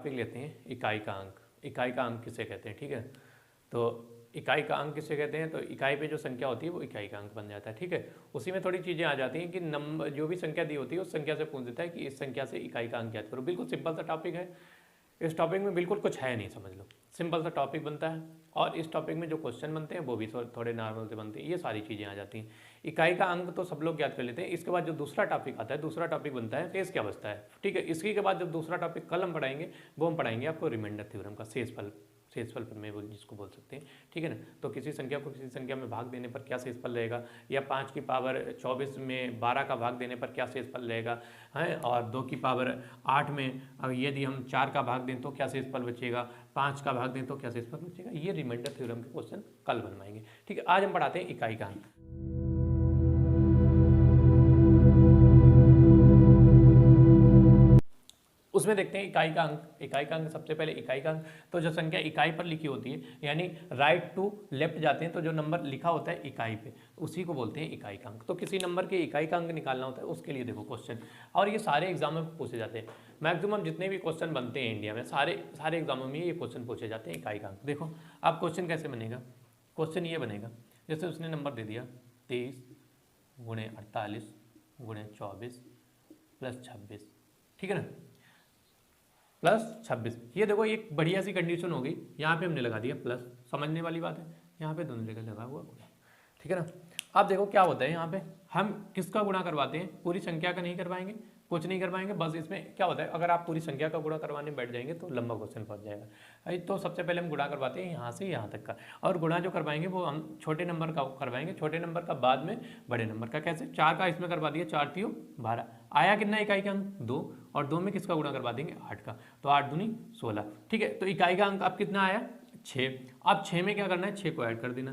Topic लेते हैं इकाई का अंक। इकाई का अंक किसे कहते हैं, ठीक है। तो इकाई का अंक किसे कहते हैं, तो इकाई पे जो संख्या होती है वो इकाई का अंक बन जाता है, ठीक है। उसी में थोड़ी चीज़ें आ जाती हैं कि नंबर जो भी संख्या दी होती है उस संख्या से पूछ देता है कि इस संख्या से इकाई का अंक ज्ञात करो। बिल्कुल सिंपल सा टॉपिक है, इस टॉपिक में बिल्कुल कुछ है नहीं, समझ लो सिंपल सा टॉपिक बनता है। और इस टॉपिक में जो क्वेश्चन बनते हैं वो भी थोड़े नॉर्मल से बनते हैं, ये सारी चीज़ें आ जाती हैं। इकाई का अंक तो सब लोग याद कर लेते हैं। इसके बाद जो दूसरा टॉपिक आता है, दूसरा टॉपिक बनता है शेष क्या बचता है, ठीक है। इसी के बाद जब दूसरा टॉपिक कल हम पढ़ाएंगे वो हम पढ़ाएंगे आपको रिमाइंडर थ्योरम का, शेषफल प्रमेय जिसको बोल सकते हैं, ठीक है ना। तो किसी संख्या को किसी संख्या में भाग देने पर क्या शेषफल रहेगा, या 5 की पावर 24 में 12 का भाग देने पर क्या शेषफल रहेगा है, और 2 की पावर 8 में अब यदि हम 4 का भाग दें तो क्या शेषफल बचेगा, 5 का भाग दें तो क्या शेषफल बचेगा। ये रिमाइंडर थ्योरम के क्वेश्चन कल बनवाएंगे, ठीक है। आज हम पढ़ाते हैं इकाई का अंक। उसमें देखते हैं इकाई का अंक। इकाई का अंक सबसे पहले इकाई का अंक, तो जो संख्या इकाई पर लिखी होती है यानी राइट टू लेफ्ट जाते हैं, तो जो नंबर लिखा होता है इकाई पे उसी को बोलते हैं इकाई का अंक। तो किसी नंबर के इकाई का अंक निकालना होता है, उसके लिए देखो क्वेश्चन, और ये सारे एग्जामों में पूछे जाते हैं। मैक्सिमम जितने भी क्वेश्चन बनते हैं इंडिया में सारे एग्जामों में ये क्वेश्चन पूछे जाते हैं इकाई का अंक। देखो अब क्वेश्चन कैसे बनेगा, क्वेश्चन ये बनेगा जैसे उसने नंबर दे दिया 23 गुणे 48 गुणे 24 प्लस 26, ठीक है ना, प्लस 26। ये देखो एक बढ़िया सी कंडीशन हो गई, यहाँ पे हमने लगा दिया प्लस, समझने वाली बात है, यहाँ पे दोनों जगह लगा हुआ, ठीक है ना। अब देखो क्या होता है, यहाँ पे हम किसका गुणा करवाते हैं, पूरी संख्या का नहीं करवाएंगे, कुछ नहीं करवाएंगे, बस इसमें क्या होता है अगर आप पूरी संख्या का गुणा करवाने बैठ जाएंगे तो लंबा क्वेश्चन पहुंच जाएगा। तो सबसे पहले हम गुणा करवाते हैं यहाँ से यहाँ तक का, और गुणा जो करवाएंगे वो हम छोटे नंबर का करवाएंगे, छोटे नंबर का बाद में बड़े नंबर का। कैसे, 4 का इसमें करवा दिया, 4 3 12, आया कितना इकाई का अंक 2, और 2 में किसका गुणा करवा देंगे 8 का, तो 8 दूनी 16, ठीक है। तो इकाई का अंक अब कितना आया 6। अब 6 में क्या करना है, 6 को ऐड कर देना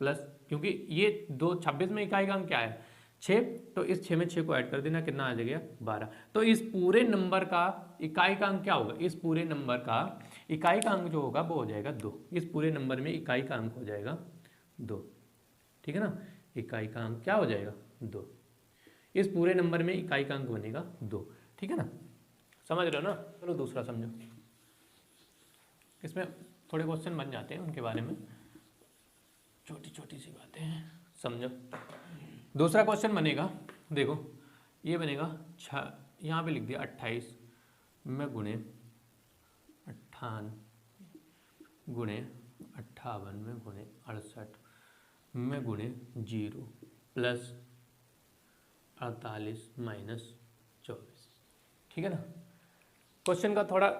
प्लस, क्योंकि ये 26 में इकाई का अंक क्या है 6, तो इस 6 में 6 को ऐड कर देना, कितना आ जाएगा 12। तो इस पूरे नंबर का इकाई का अंक क्या होगा, इस पूरे नंबर का इकाई का अंक जो होगा वो हो जाएगा 2। इस पूरे नंबर में इकाई का अंक हो जाएगा 2, ठीक है ना। इकाई का अंक क्या हो जाएगा 2, इस पूरे नंबर में इकाई का अंक बनेगा 2, ठीक है ना, समझ रहे हो ना। चलो दूसरा समझो, इसमें थोड़े क्वेश्चन बन जाते हैं, उनके बारे में छोटी छोटी सी बातें हैं, समझो। दूसरा क्वेश्चन बनेगा, देखो ये बनेगा 6, यहाँ पे लिख दिया 28 में गुणे 58 गुणे 58 में गुणे 68 में गुणे 0 प्लस 48 माइनस 24, ठीक है ना। क्वेश्चन का थोड़ा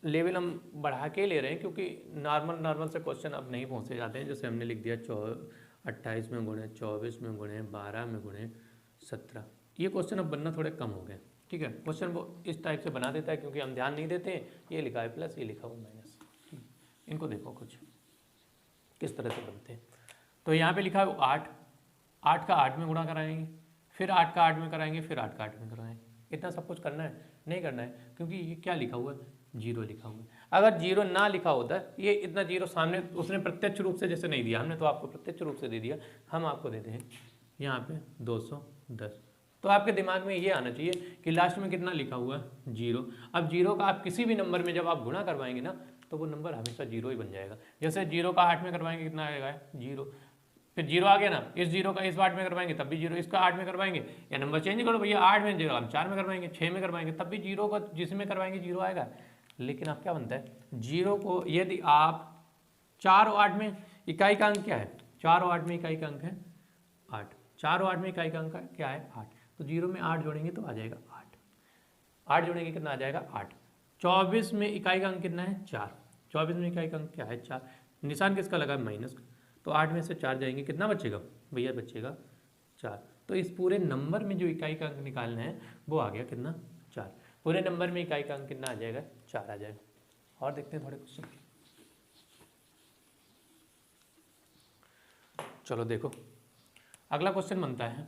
लेवल हम बढ़ा के ले रहे हैं, क्योंकि नॉर्मल से क्वेश्चन अब नहीं पहुँचे जाते हैं। जैसे हमने लिख दिया 28 में गुणे 24 में गुणे 12 में गुणे 17, ये क्वेश्चन अब बनना थोड़े कम हो गए, ठीक है। क्वेश्चन वो इस टाइप से बना देता है क्योंकि हम ध्यान नहीं देते हैं, ये लिखा है प्लस, ये लिखा हुआ माइनस, इनको देखो कुछ किस तरह से बनते हैं। तो यहाँ पे लिखा है 8 का 8 में गुणा कराएंगे, फिर 8 का 8 में कराएंगे, फिर 8 का 8 में कराएंगे। इतना सब कुछ करना है, नहीं करना है, क्योंकि ये क्या लिखा हुआ है 0 लिखा हुआ है। अगर 0 ना लिखा होता, ये इतना 0 सामने उसने प्रत्यक्ष रूप से जैसे नहीं दिया, हमने तो आपको प्रत्यक्ष रूप से दे दिया, हम आपको देते हैं यहाँ पे 210। तो आपके दिमाग में ये आना चाहिए कि लास्ट में कितना लिखा हुआ है 0। अब 0 का आप किसी भी नंबर में जब आप गुणा करवाएंगे ना, तो वो नंबर हमेशा 0 ही बन जाएगा। जैसे 0 का 8 में करवाएंगे कितना आएगा 0, फिर 0 आ गया ना, इस 0 का इस 8 में करवाएंगे तब भी 0, इसका 8 में करवाएंगे, या नंबर चेंज करो भैया 8 में 0 हम 4 में करवाएंगे, 6 में करवाएंगे तब भी 0 का जिसमें करवाएंगे 0 आएगा। लेकिन अब क्या बनता है 0 को यदि आप 4 और 8 में इकाई का अंक क्या है, 4 और 8 में इकाई का अंक है 8, 4 और 8 में इकाई का अंक क्या है 8, तो 0 में 8 जोड़ेंगे तो आ जाएगा 8, 8 जोड़ेंगे कितना आ जाएगा 8। 24 में इकाई का अंक कितना है 4, 24 में इकाई का अंक क्या है 4, निशान किसका लगा माइनस, तो 8 में से 4 जाएंगे कितना बचेगा भैया बचेगा 4। तो इस पूरे नंबर में जो इकाई का अंक निकालना है वो आ गया कितना 4, पूरे नंबर में इकाई का अंक कितना आ जाएगा 4 आ जाएगा। और देखते हैं थोड़े क्वेश्चन, चलो देखो अगला क्वेश्चन बनता है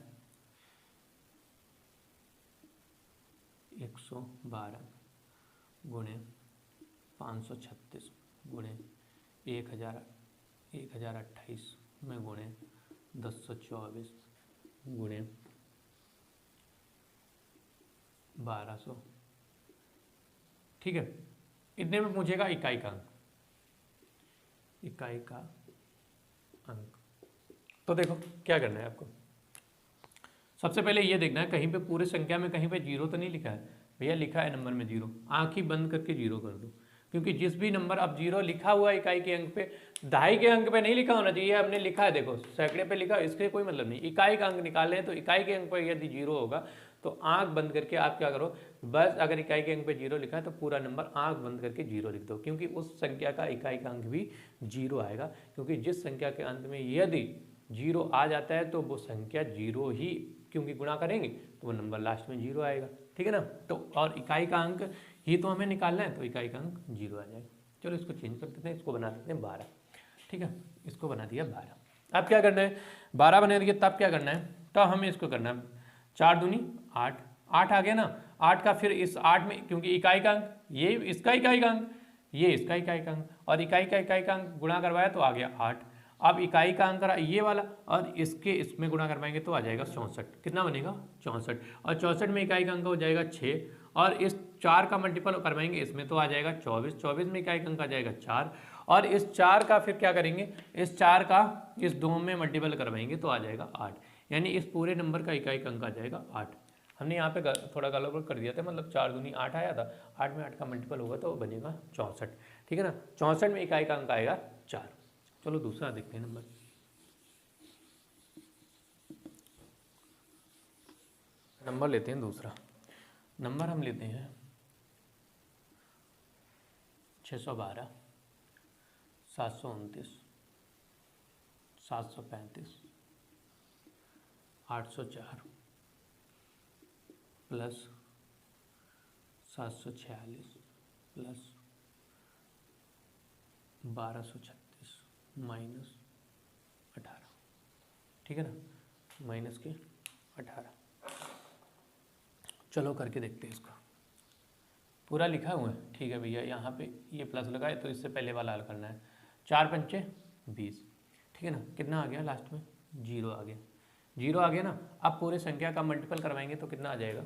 112 गुणे 536 गुणे 1028 में गुणे 1024 गुणे 1200, ठीक है। इतने में पूछेगा इकाई का अंक, इकाई का अंक। तो देखो क्या करना है आपको, सबसे पहले ये देखना है कहीं पे पूरे संख्या में कहीं पे जीरो तो नहीं लिखा है। भैया लिखा है नंबर में जीरो, आँख ही बंद करके जीरो कर दो, क्योंकि जिस भी नंबर अब जीरो लिखा हुआ है इकाई के अंक पे, दहाई के अंक पे नहीं लिखा होना चाहिए। हमने लिखा है देखो सैकड़े पे लिखा, इसके कोई मतलब नहीं। इकाई का अंक निकाल हैं तो इकाई के अंक पर यदि जीरो होगा तो आंख बंद करके आप क्या करो, बस अगर इकाई के अंक पे जीरो लिखा है तो पूरा नंबर आंख बंद करके जीरो लिख दो, क्योंकि उस संख्या का इकाई का अंक भी जीरो आएगा। क्योंकि जिस संख्या के अंत में यदि जीरो आ जाता है तो वो संख्या जीरो ही, क्योंकि गुणा करेंगे तो वो नंबर लास्ट में जीरो आएगा, ठीक है ना। तो और इकाई का अंक ही तो हमें निकालना है, तो इकाई का अंक जीरो आ जाएगा। चलो इसको चेंज कर देते हैं, इसको बना देते हैं 12, ठीक है, इसको बना दिया 12। अब क्या करना है, 12 बना दिया तब क्या करना है, तो हमें इसको करना है 4 दूनी 8, 8 आ गया ना। 8 का फिर इस 8 में, क्योंकि इकाई का अंक ये इसका इकाई का अंक, ये इसका इकाई का अंक, और इकाई का अंक गुणा करवाया तो आ गया 8। अब इकाई का अंक ये वाला और इसके इसमें गुणा करवाएंगे तो आ जाएगा 64। कितना बनेगा 64, और 64 में इकाई का अंक हो जाएगा 6, और इस 4 का मल्टीपल करवाएंगे इसमें तो आ जाएगा 24, 24 में इकाई का अंक आ जाएगा 4, और इस 4 का फिर क्या करेंगे, इस 4 का इस 2 में मल्टीपल करवाएंगे तो आ जाएगा 8, यानी इस पूरे नंबर का इकाई का अंक आ जाएगा 8। हमने यहाँ पे थोड़ा गलत कर दिया था, मतलब 4 दूनी 8 आया था, 8 में 8 का मल्टीपल होगा तो बनेगा 64, ठीक है ना। 64 में इकाई का अंक आएगा 4। चलो दूसरा देखते हैं नंबर, नंबर लेते हैं दूसरा। नंबर हम लेते हैं 612, 729, 735, 804 प्लस 746 प्लस 1236 माइनस 18, ठीक है ना, माइनस के 18। चलो करके देखते हैं इसको, पूरा लिखा हुआ है, ठीक है भैया। यहाँ पे ये प्लस लगाए तो इससे पहले वाला हल करना है। 4 पंचे 20, ठीक है ना, कितना आ गया लास्ट में, जीरो आ गया, जीरो आ गया ना। अब पूरे संख्या का मल्टीपल करवाएंगे तो कितना आ जाएगा,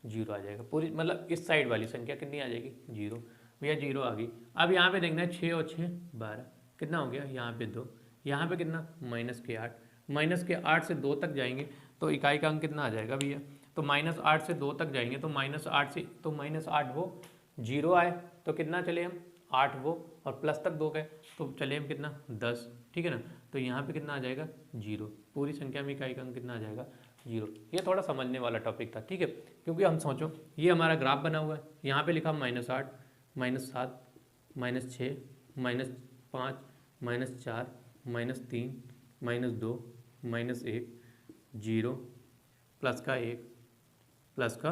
जीरो आ जाएगा। पूरी मतलब इस साइड वाली संख्या कितनी आ जाएगी, जीरो, भैया जीरो आ गई। अब यहाँ पे देखना है 6 और 6 12, कितना हो गया, यहाँ पे 2, यहाँ पे कितना माइनस के 8, माइनस के 8 से 2 तक जाएंगे तो इकाई का अंक कितना आ जाएगा भैया, तो -8 से 2 तक जाएंगे तो -8 से, तो -8 वो जीरो आए तो कितना चले हम 8 वो, और प्लस तक 2 गए तो चले हम कितना 10, ठीक है ना। तो यहाँ पे कितना आ जाएगा जीरो, पूरी संख्या में इकाई का अंक कितना आ जाएगा जीरो। ये थोड़ा समझने वाला टॉपिक था, ठीक है, क्योंकि हम सोचो ये हमारा ग्राफ बना हुआ है, यहाँ पे लिखा -8 -7 -6 -5 -4 -3 -2 -1 0 प्लस का 1 प्लस का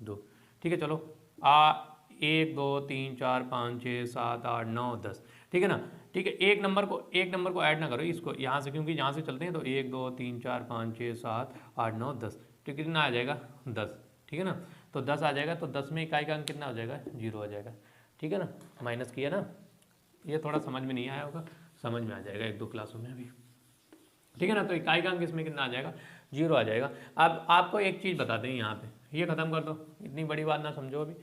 2, ठीक है। चलो 1 2 3 4 5 6 7 8 9 10, ठीक है ना, ठीक है। एक नंबर को ऐड ना करो इसको यहाँ से, क्योंकि यहाँ से चलते हैं तो 1 2 3 4 5 6 7 8 9 10, तो कितना आ जाएगा 10, ठीक है ना। तो 10 आ जाएगा, तो 10 में इकाई का अंक कितना हो जाएगा, जीरो आ जाएगा, ठीक है ना। माइनस किया ना, ये थोड़ा समझ में नहीं आया होगा, समझ में आ जाएगा 1-2 क्लासों में अभी, ठीक है ना। तो इकाई का अंक इसमें कितना आ जाएगा, जीरो आ जाएगा। अब आपको एक चीज़ बता दें, यहाँ पे ये खत्म कर दो, इतनी बड़ी बात ना समझो, अभी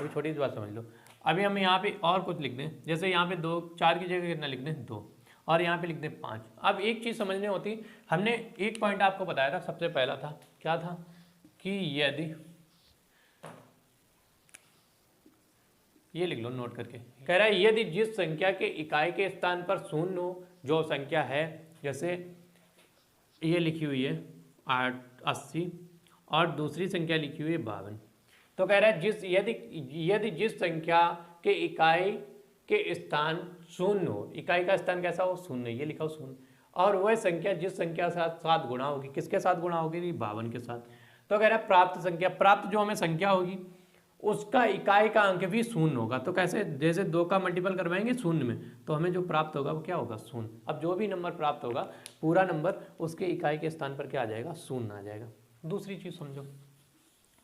छोटी सी बात समझ लो। अभी हम यहाँ पे और कुछ लिख दें, जैसे यहाँ पे 2 4 की जगह कितना लिख दें 2, और यहाँ पे लिख दें 5। अब एक चीज़ समझने होती, हमने एक पॉइंट आपको बताया था, सबसे पहला था क्या था कि यदि, ये लिख लो नोट करके, कह रहा है यदि जिस संख्या के इकाई के स्थान पर शून्य हो, जो संख्या है, जैसे ये लिखी हुई है 80 और दूसरी संख्या लिखी हुई है 52, तो कह रहा है यदि जिस संख्या के इकाई के स्थान शून्य हो, इकाई का स्थान कैसा हो, शून्य, ये लिखा हो शून्य, और वह संख्या जिस संख्या के साथ गुणा होगी, किसके साथ गुणा होगी, 52 के साथ। तो कह रहा है प्राप्त संख्या, प्राप्त जो हमें संख्या होगी उसका इकाई का अंक भी शून्य होगा। तो कैसे, जैसे 2 का मल्टीपल करवाएंगे शून्य में तो हमें जो प्राप्त होगा वो क्या होगा, शून्य। अब जो भी नंबर प्राप्त होगा पूरा नंबर उसके इकाई के स्थान पर क्या आ जाएगा, शून्य आ जाएगा। दूसरी चीज़ समझो,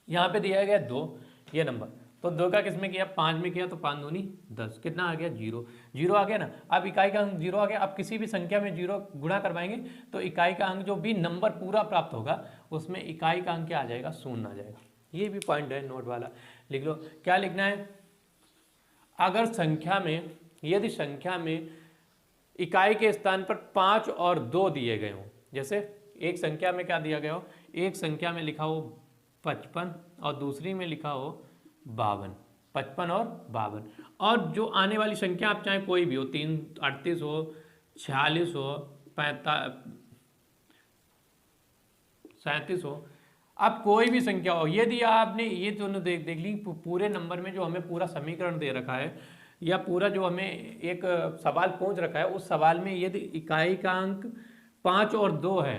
यहाँ पे दिया गया 2 ये नंबर, तो 2 का किस में किया, 5 में किया, तो 5 दूनी 10, कितना आ गया, जीरो, जीरो आ गया ना। अब इकाई का अंक जीरो आ गया। अब किसी भी संख्या में जीरो गुणा करवाएंगे तो इकाई का अंक जो भी नंबर पूरा प्राप्त होगा उसमें इकाई का अंक क्या आ जाएगा, शून्य आ जाएगा। ये भी पॉइंट है नोट वाला, लिख लो। क्या लिखना है, अगर संख्या में, यदि संख्या में इकाई के स्थान पर 5 और 2 दिए गए हों, जैसे एक संख्या में क्या दिया गया हो, एक संख्या में लिखा हो 55 और दूसरी में लिखा हो 52, 55 और 52, और जो आने वाली संख्या आप चाहे कोई भी हो, 38 हो, 46 हो, 37 हो, अब कोई भी संख्या हो, यदि आपने ये दोनों देख ली पूरे नंबर में जो हमें पूरा समीकरण दे रखा है या पूरा जो हमें एक सवाल पूछ रखा है, उस सवाल में यदि इकाई का अंक 5 और 2 है,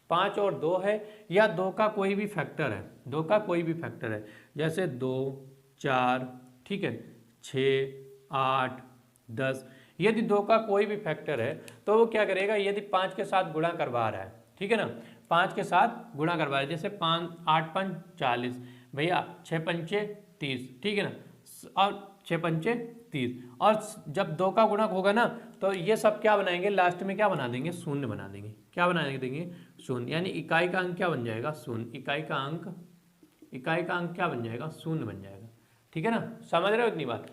5 और 2 है या 2 का कोई भी फैक्टर है, 2 का कोई भी फैक्टर है, जैसे 2, 4, ठीक है, 6, 8, 10, यदि 2 का कोई भी फैक्टर है तो वो क्या करेगा, यदि 5 के साथ गुणा करवा रहा है, ठीक है ना, 5 के साथ गुणा करवा रहा है, जैसे 5, 8 5 40, भैया 6 पंचे 30, ठीक है ना, और 6 पंचे 30, और जब 2 का गुणक होगा ना तो ये सब क्या बनाएंगे, लास्ट में क्या बना देंगे, शून्य बना देंगे, क्या बना देंगे, शून्य, यानी इकाई का अंक क्या बन जाएगा, शून्य, इकाई का अंक क्या बन जाएगा, शून्य बन जाएगा, ठीक है ना, समझ रहे हो इतनी बात।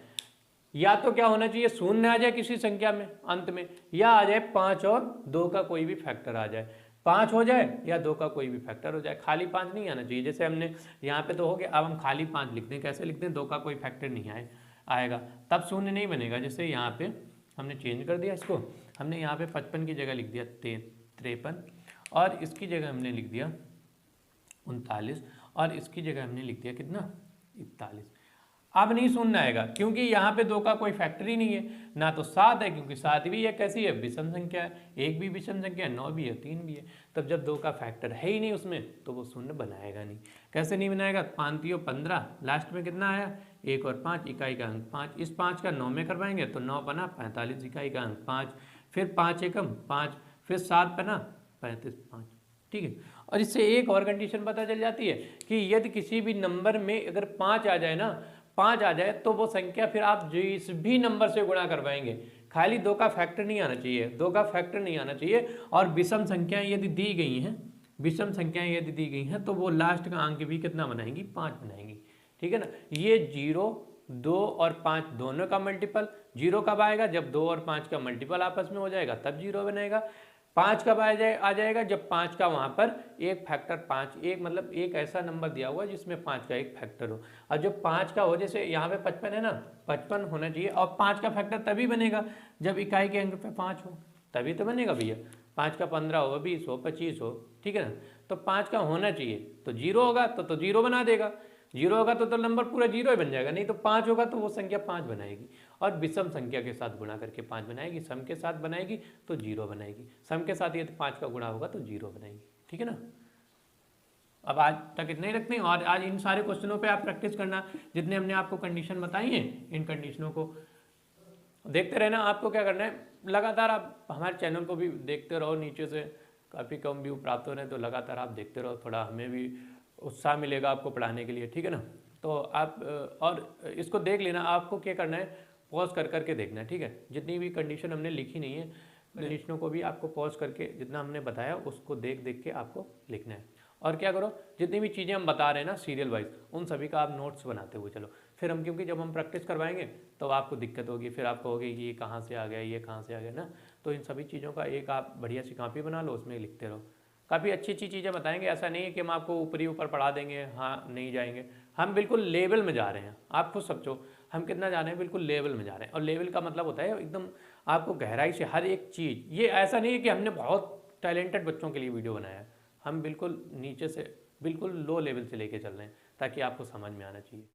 या तो क्या होना चाहिए, शून्य आ जाए किसी संख्या में अंत में, या आ जाए 5 और 2 का कोई भी फैक्टर आ जाए, 5 हो जाए या 2 का कोई भी फैक्टर हो जाए, खाली 5 नहीं आना चाहिए। जैसे हमने यहाँ पे तो हो गया, अब हम खाली 5 लिख दें, कैसे लिखते हैं, 2 का कोई फैक्टर नहीं आएगा, तब शून्य नहीं बनेगा। जैसे यहाँ पे हमने चेंज कर दिया इसको, हमने यहाँ पे 55 की जगह लिख दिया 53, और इसकी जगह हमने लिख दिया 39, और इसकी जगह हमने लिख दिया कितना, 41। अब नहीं शून्य आएगा क्योंकि यहाँ पे 2 का कोई फैक्टर ही नहीं है, ना तो 7 है क्योंकि 7 भी एक कैसी है, विषम संख्या है, 1 भी विषम संख्या है, 9 भी है, 3 भी है, तब जब 2 का फैक्टर है ही नहीं उसमें तो वो शून्य बनाएगा नहीं। कैसे नहीं बनाएगा, 5 3 15, लास्ट में कितना आया, 1 और 5, इकाई का अंक 5, इस 5 का 9 में करवाएंगे तो 9 बना 45, इकाई का अंक 5, फिर 5 एकम 5, फिर 7 बना 35, 5, ठीक है। और इससे एक और कंडीशन पता चल जाती है कि यदि किसी भी नंबर में अगर 5 आ जाए ना, 5 आ जाए तो वो संख्या फिर आप जिस भी नंबर से गुणा करवाएंगे, खाली 2 का फैक्टर नहीं आना चाहिए, 2 का फैक्टर नहीं आना चाहिए, और विषम संख्याएं यदि दी गई हैं, विषम संख्याएं यदि दी गई हैं तो वो लास्ट का अंक भी कितना बनाएंगी, 5 बनाएंगी, ठीक है ना। ये 0, 2 और 5 दोनों का मल्टीपल, 0 कब आएगा, जब 2 और 5 का मल्टीपल आपस में हो जाएगा तब 0 बनेगा। 5 कब आ जाएगा, जब 5 का वहाँ पर एक फैक्टर 5, एक मतलब एक ऐसा नंबर दिया हुआ जिसमें 5 का एक फैक्टर हो, और जब 5 का हो, जैसे यहाँ पे 55 है ना, 55 होना चाहिए, और 5 का फैक्टर तभी बनेगा जब इकाई के अंक पे 5 हो, तभी तो बनेगा भैया, 5 का 15 हो, 20 हो, 25 हो, ठीक है ना, तो 5 का होना चाहिए, तो 0 होगा तो 0 बना देगा, 0 होगा तो नंबर पूरा 0 ही बन जाएगा, नहीं तो 5 होगा तो वो संख्या 5 बनाएगी, और विषम संख्या के साथ गुणा करके 5 बनाएगी, सम के साथ बनाएगी तो 0 बनाएगी, सम के साथ ये 5 का गुणा होगा तो 0 बनाएगी, ठीक है ना। अब आज तक इतना ही रखते हैं, और आज इन सारे क्वेश्चनों पे आप प्रैक्टिस करना, जितने हमने आपको कंडीशन बताई हैं इन कंडीशनों को देखते रहना। आपको क्या करना है, लगातार आप हमारे चैनल को भी देखते रहो, नीचे से काफ़ी कम व्यू प्राप्त हो रहे हैं, तो लगातार आप देखते रहो, थोड़ा हमें भी उत्साह मिलेगा आपको पढ़ाने के लिए, ठीक है ना। तो आप और इसको देख लेना, आपको क्या करना है, पॉज कर करके देखना है, ठीक है। जितनी भी कंडीशन हमने लिखी नहीं है, कंडीशनों को भी आपको पॉज करके जितना हमने बताया उसको देख देख के आपको लिखना है। और क्या करो, जितनी भी चीज़ें हम बता रहे हैं ना सीरियल वाइज, उन सभी का आप नोट्स बनाते हुए चलो, फिर हम क्योंकि जब हम प्रैक्टिस करवाएंगे तो आपको दिक्कत होगी, फिर आप कहोगे ये कहाँ से आ गया, ये कहाँ से आ गया ना, तो इन सभी चीज़ों का एक आप बढ़िया सी कॉपी बना लो, उसमें लिखते रहो। काफ़ी अच्छी अच्छी चीज़ें बताएंगे, ऐसा नहीं है कि हम आपको ऊपर पढ़ा देंगे, हाँ नहीं जाएंगे, हम बिल्कुल लेवल में जा रहे हैं। आप खुद समझो हम कितना जा रहे हैं, बिल्कुल लेवल में जा रहे हैं, और लेवल का मतलब होता है एकदम आपको गहराई से हर एक चीज़। ये ऐसा नहीं है कि हमने बहुत टैलेंटेड बच्चों के लिए वीडियो बनाया है, हम बिल्कुल नीचे से बिल्कुल लो लेवल से लेके चल रहे हैं ताकि आपको समझ में आना चाहिए।